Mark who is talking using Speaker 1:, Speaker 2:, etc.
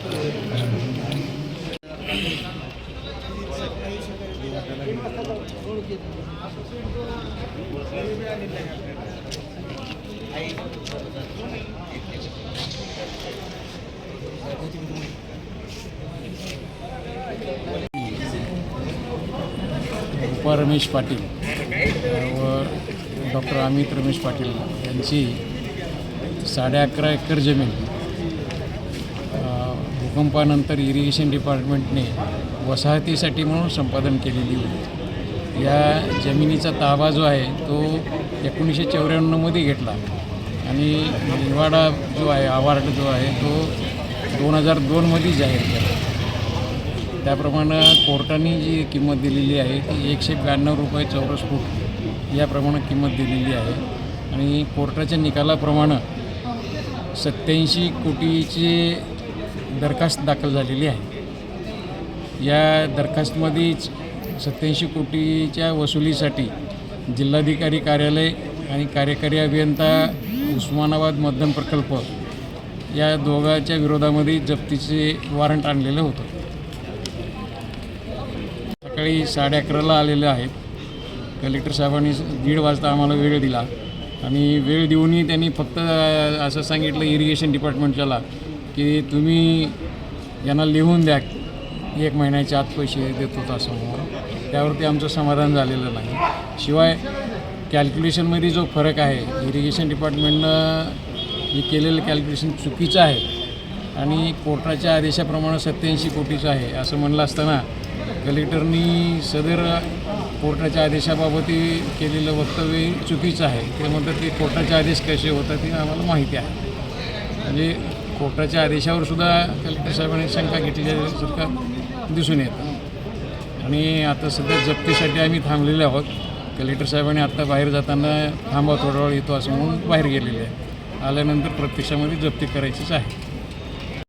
Speaker 1: उपा रमेश पाटील व डॉक्टर अमित रमेश पाटील यांची 11.5 एकर जमीन भूकंपानंतर इरिगेशन डिपार्टमेंटने वसाहतीसाठी म्हणून संपादन केलेली होती। या जमिनीचा ताबा जो आहे तो 1994मध्ये घेतला आणि निवाडा जो आहे अवॉर्ड जो आहे तो 2002मध्ये जाहीर केला। त्याप्रमाणे कोर्टाने जी किंमत दिलेली आहे ती 192 रुपये चौरस फूट याप्रमाणे किंमत दिलेली आहे आणि कोर्टाच्या निकालाप्रमाणे 87 कोटीची दरखास्त दाखल झालेली आहे। या दरखास्तमध्येच 87 कोटीच्या वसुलीसाठी जिल्हाधिकारी कार्यालय आणि कार्यकारी अभियंता उस्मानाबाद मतदान प्रकल्प या दोघांच्या विरोधामध्ये जप्तीचे वॉरंट आणलेलं होतं। सकाळी 11:30ला आलेले आहेत। कलेक्टर साहेबांनी 1:30 वाजता आम्हाला वेळ दिला आणि वेळ देऊनही त्यांनी फक्त असं सांगितलं इरिगेशन डिपार्टमेंटच्याला की तुम्ही यांना लिहून द्या 1 महिन्याच्या आत पैसे देतो असं म्हणून। त्यावरती आमचं समाधान झालेलं नाही। शिवाय कॅल्क्युलेशनमध्ये जो फरक आहे इरिगेशन डिपार्टमेंटनं जे केलेलं कॅल्क्युलेशन चुकीचं आहे आणि कोर्टाच्या आदेशाप्रमाणे 87 कोटीचं आहे असं म्हणलं असताना कलेक्टरनी सदर कोर्टाच्या आदेशाबाबत केलेलं वक्तव्य चुकीचं आहे। ते म्हणतात की कोर्टाचे आदेश कसे होतात ते आम्हाला माहिती आहे। म्हणजे कोर्टाच्या आदेशावर सुद्धा कलेक्टर साहेबांनी शंका घेतल्यासारखं दिसून येतं आणि आता सध्या जप्तीसाठी आम्ही थांबलेले आहोत। कलेक्टर साहेबांनी आत्ता बाहेर जाताना थांबा थोडा वेळ येतो असं म्हणून बाहेर गेलेले आहे। आल्यानंतर प्रत्यक्षामध्ये जप्ती करायचीच आहे।